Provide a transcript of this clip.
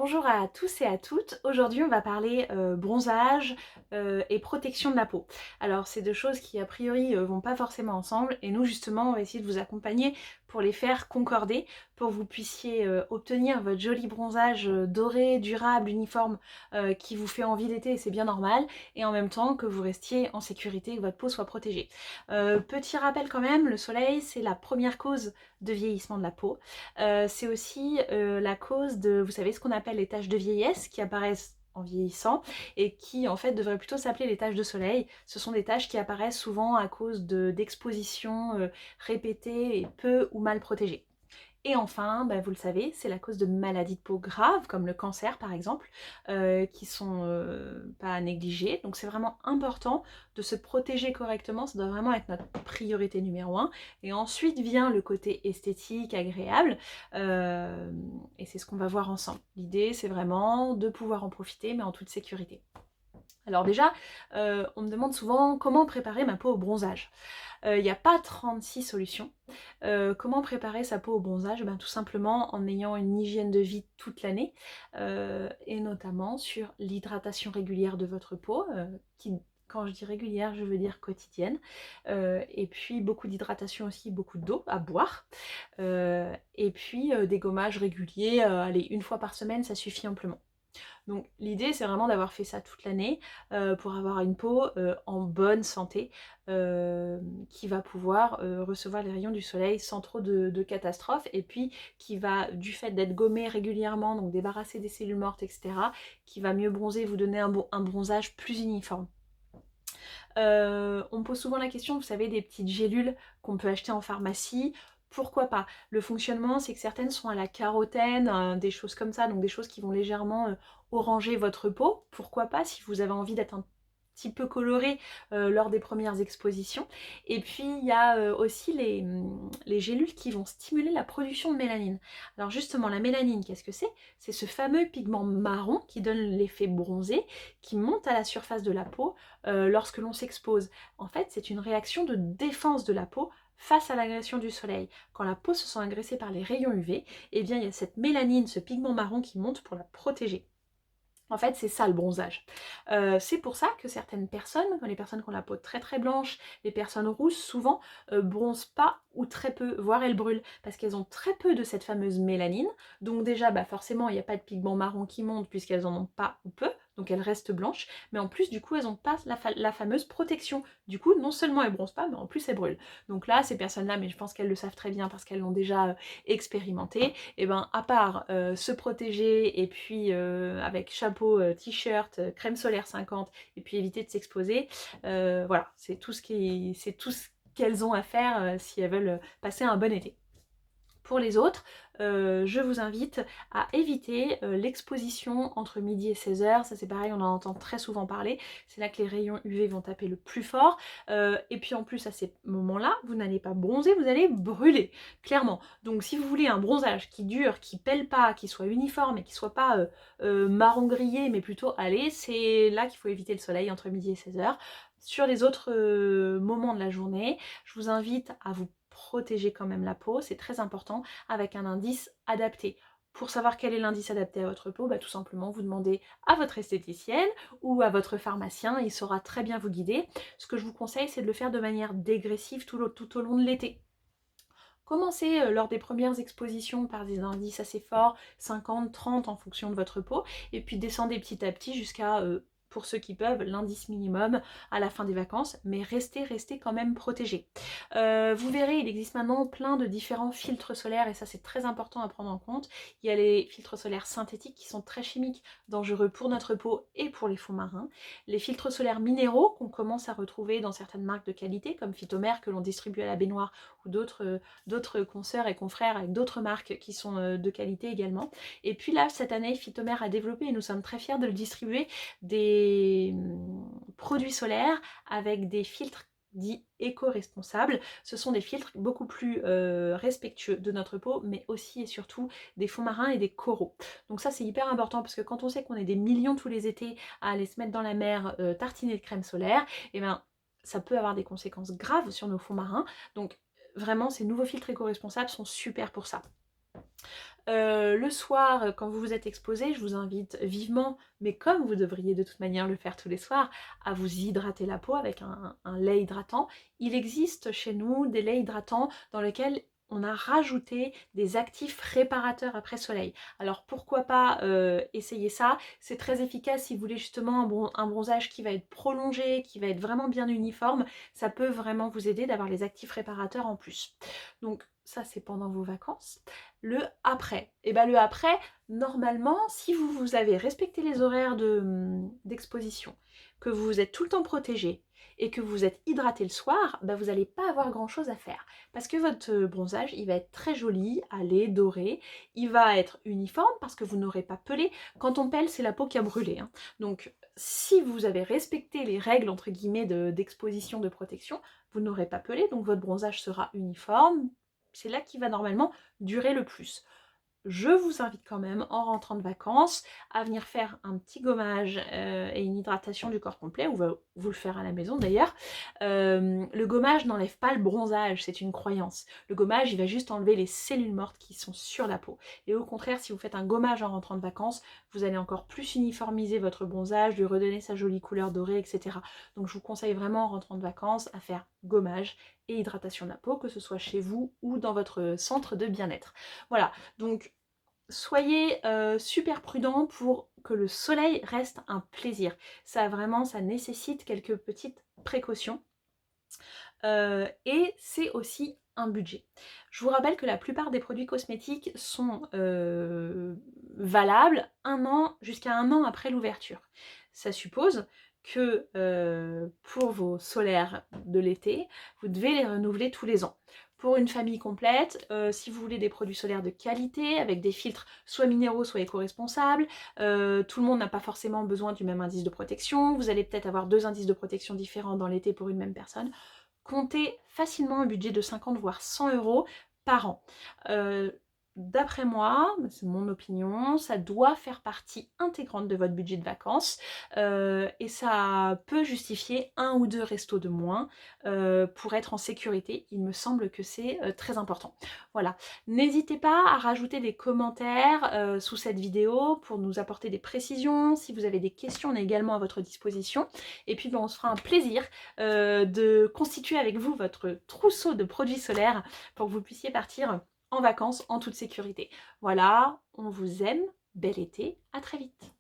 Bonjour à tous et à toutes. Aujourd'hui, on va parler bronzage et protection de la peau. Alors, c'est deux choses qui, a priori, vont pas forcément ensemble. Et nous, justement, on va essayer de vous accompagner pour les faire concorder, pour que vous puissiez obtenir votre joli bronzage doré, durable, uniforme, qui vous fait envie l'été, et c'est bien normal. Et en même temps, que vous restiez en sécurité, que votre peau soit protégée. Petit rappel quand même, le soleil, c'est la première cause de vieillissement de la peau. C'est aussi la cause de, vous savez, ce qu'on appelle les taches de vieillesse qui apparaissent en vieillissant et qui en fait devraient plutôt s'appeler les taches de soleil. Ce sont des taches qui apparaissent souvent à cause d'expositions répétées et peu ou mal protégées. Et enfin, bah, vous le savez, c'est la cause de maladies de peau graves, comme le cancer par exemple, qui sont pas à négliger. Donc c'est vraiment important de se protéger correctement, ça doit vraiment être notre priorité numéro un. Et ensuite vient le côté esthétique, agréable, euh, et c'est ce qu'on va voir ensemble. L'idée, c'est vraiment de pouvoir en profiter, mais en toute sécurité. Alors déjà, on me demande souvent comment préparer ma peau au bronzage. Il n'y a pas 36 solutions. Comment préparer sa peau au bronzage? Ben, tout simplement en ayant une hygiène de vie toute l'année, et notamment sur l'hydratation régulière de votre peau, qui, quand je dis régulière, je veux dire quotidienne, et puis beaucoup d'hydratation aussi, beaucoup d'eau à boire, et puis des gommages réguliers, allez, une fois par semaine, ça suffit amplement. Donc l'idée c'est vraiment d'avoir fait ça toute l'année pour avoir une peau en bonne santé, qui va pouvoir recevoir les rayons du soleil sans trop de catastrophes, et puis qui va, du fait d'être gommée régulièrement, donc débarrasser des cellules mortes, etc., qui va mieux bronzer, vous donner un bronzage plus uniforme. On me pose souvent la question, vous savez, des petites gélules qu'on peut acheter en pharmacie. Pourquoi pas? Le fonctionnement, c'est que certaines sont à la carotène, des choses comme ça, donc des choses qui vont légèrement oranger votre peau. Pourquoi pas si vous avez envie d'être un petit peu coloré lors des premières expositions. Et puis il y a aussi les gélules qui vont stimuler la production de mélanine. Alors justement, la mélanine, qu'est-ce que c'est? C'est ce fameux pigment marron qui donne l'effet bronzé, qui monte à la surface de la peau lorsque l'on s'expose. En fait, c'est une réaction de défense de la peau face à l'agression du soleil. Quand la peau se sent agressée par les rayons UV, eh bien il y a cette mélanine, ce pigment marron qui monte pour la protéger. En fait, c'est ça le bronzage. C'est pour ça que certaines personnes, les personnes qui ont la peau très très blanche, les personnes rousses, souvent bronzent pas ou très peu, voire elles brûlent, parce qu'elles ont très peu de cette fameuse mélanine. Donc déjà, bah forcément, il n'y a pas de pigment marron qui monte, puisqu'elles en ont pas ou peu, donc elles restent blanches. Mais en plus, du coup, elles n'ont pas la fameuse protection. Du coup, non seulement elles bronzent pas, mais en plus elles brûlent. Donc là, ces personnes-là, mais je pense qu'elles le savent très bien parce qu'elles l'ont déjà expérimenté, et ben à part se protéger et puis avec chapeau, t-shirt, crème solaire 50 et puis éviter de s'exposer, voilà, c'est tout ce qu'elles ont à faire si elles veulent passer un bon été. Pour les autres, je vous invite à éviter l'exposition entre midi et 16h. Ça c'est pareil, on en entend très souvent parler. C'est là que les rayons UV vont taper le plus fort. Et puis en plus à ces moments-là, vous n'allez pas bronzer, vous allez brûler, clairement. Donc si vous voulez un bronzage qui dure, qui pèle pas, qui soit uniforme et qui soit pas marron grillé, mais plutôt allé, c'est là qu'il faut éviter le soleil entre midi et 16h. Sur les autres moments de la journée, je vous invite à vous protéger quand même la peau, c'est très important, avec un indice adapté. Pour savoir quel est l'indice adapté à votre peau, bah, tout simplement vous demandez à votre esthéticienne ou à votre pharmacien, il saura très bien vous guider. Ce que je vous conseille, c'est de le faire de manière dégressive tout au long de l'été. Commencez lors des premières expositions par des indices assez forts, 50, 30 en fonction de votre peau, et puis descendez petit à petit jusqu'à, pour ceux qui peuvent, l'indice minimum à la fin des vacances, mais restez quand même protégés. Vous verrez, il existe maintenant plein de différents filtres solaires, et ça c'est très important à prendre en compte. Il y a les filtres solaires synthétiques qui sont très chimiques, dangereux pour notre peau et pour les fonds marins. Les filtres solaires minéraux qu'on commence à retrouver dans certaines marques de qualité, comme Phytomère que l'on distribue à la baignoire, ou d'autres consoeurs et confrères avec d'autres marques qui sont de qualité également. Et puis là, cette année, Phytomère a développé, et nous sommes très fiers de le distribuer, des produits solaires avec des filtres dits éco-responsables. Ce sont des filtres beaucoup plus respectueux de notre peau, mais aussi et surtout des fonds marins et des coraux. Donc ça c'est hyper important, parce que quand on sait qu'on est des millions tous les étés à aller se mettre dans la mer tartinée de crème solaire, et ben ça peut avoir des conséquences graves sur nos fonds marins. Donc vraiment, ces nouveaux filtres éco-responsables sont super pour ça. Le soir, quand vous vous êtes exposé, je vous invite vivement, mais comme vous devriez de toute manière le faire tous les soirs, à vous hydrater la peau avec un lait hydratant. Il existe chez nous des laits hydratants dans lesquels on a rajouté des actifs réparateurs après soleil. Alors pourquoi pas essayer ça? C'est très efficace si vous voulez justement un bronzage qui va être prolongé, qui va être vraiment bien uniforme. Ça peut vraiment vous aider d'avoir les actifs réparateurs en plus. Donc ça c'est pendant vos vacances. Le après. Et bien le après, normalement, si vous avez respecté les horaires d'exposition, que vous êtes tout le temps protégé et que vous êtes hydraté le soir, ben vous n'allez pas avoir grand chose à faire. Parce que votre bronzage, il va être très joli, allé, doré, il va être uniforme parce que vous n'aurez pas pelé. Quand on pèle, c'est la peau qui a brûlé, hein. Donc si vous avez respecté les règles entre guillemets d'exposition, de protection, vous n'aurez pas pelé, donc votre bronzage sera uniforme. C'est là qu'il va normalement durer le plus. Je vous invite quand même, en rentrant de vacances, à venir faire un petit gommage et une hydratation du corps complet. On va vous le faire à la maison d'ailleurs. Le gommage n'enlève pas le bronzage, c'est une croyance. Le gommage, il va juste enlever les cellules mortes qui sont sur la peau. Et au contraire, si vous faites un gommage en rentrant de vacances, vous allez encore plus uniformiser votre bronzage, lui redonner sa jolie couleur dorée, etc. Donc je vous conseille vraiment en rentrant de vacances à faire gommage et hydratation de la peau, que ce soit chez vous ou dans votre centre de bien-être. Voilà, donc soyez super prudents pour que le soleil reste un plaisir. Ça vraiment, ça nécessite quelques petites précautions. Et c'est aussi un budget. Je vous rappelle que la plupart des produits cosmétiques sont valables jusqu'à un an après l'ouverture. Ça suppose que pour vos solaires de l'été, vous devez les renouveler tous les ans. Pour une famille complète, si vous voulez des produits solaires de qualité, avec des filtres soit minéraux, soit éco-responsables, tout le monde n'a pas forcément besoin du même indice de protection, vous allez peut-être avoir 2 indices de protection différents dans l'été pour une même personne. Comptez facilement un budget de 50 voire 100 € par an. D'après moi, c'est mon opinion, ça doit faire partie intégrante de votre budget de vacances et ça peut justifier 1 ou 2 restos de moins pour être en sécurité. Il me semble que c'est très important. Voilà, n'hésitez pas à rajouter des commentaires sous cette vidéo pour nous apporter des précisions. Si vous avez des questions, on est également à votre disposition. Et puis on se fera un plaisir de constituer avec vous votre trousseau de produits solaires pour que vous puissiez partir en vacances en toute sécurité. Voilà, on vous aime, bel été, à très vite.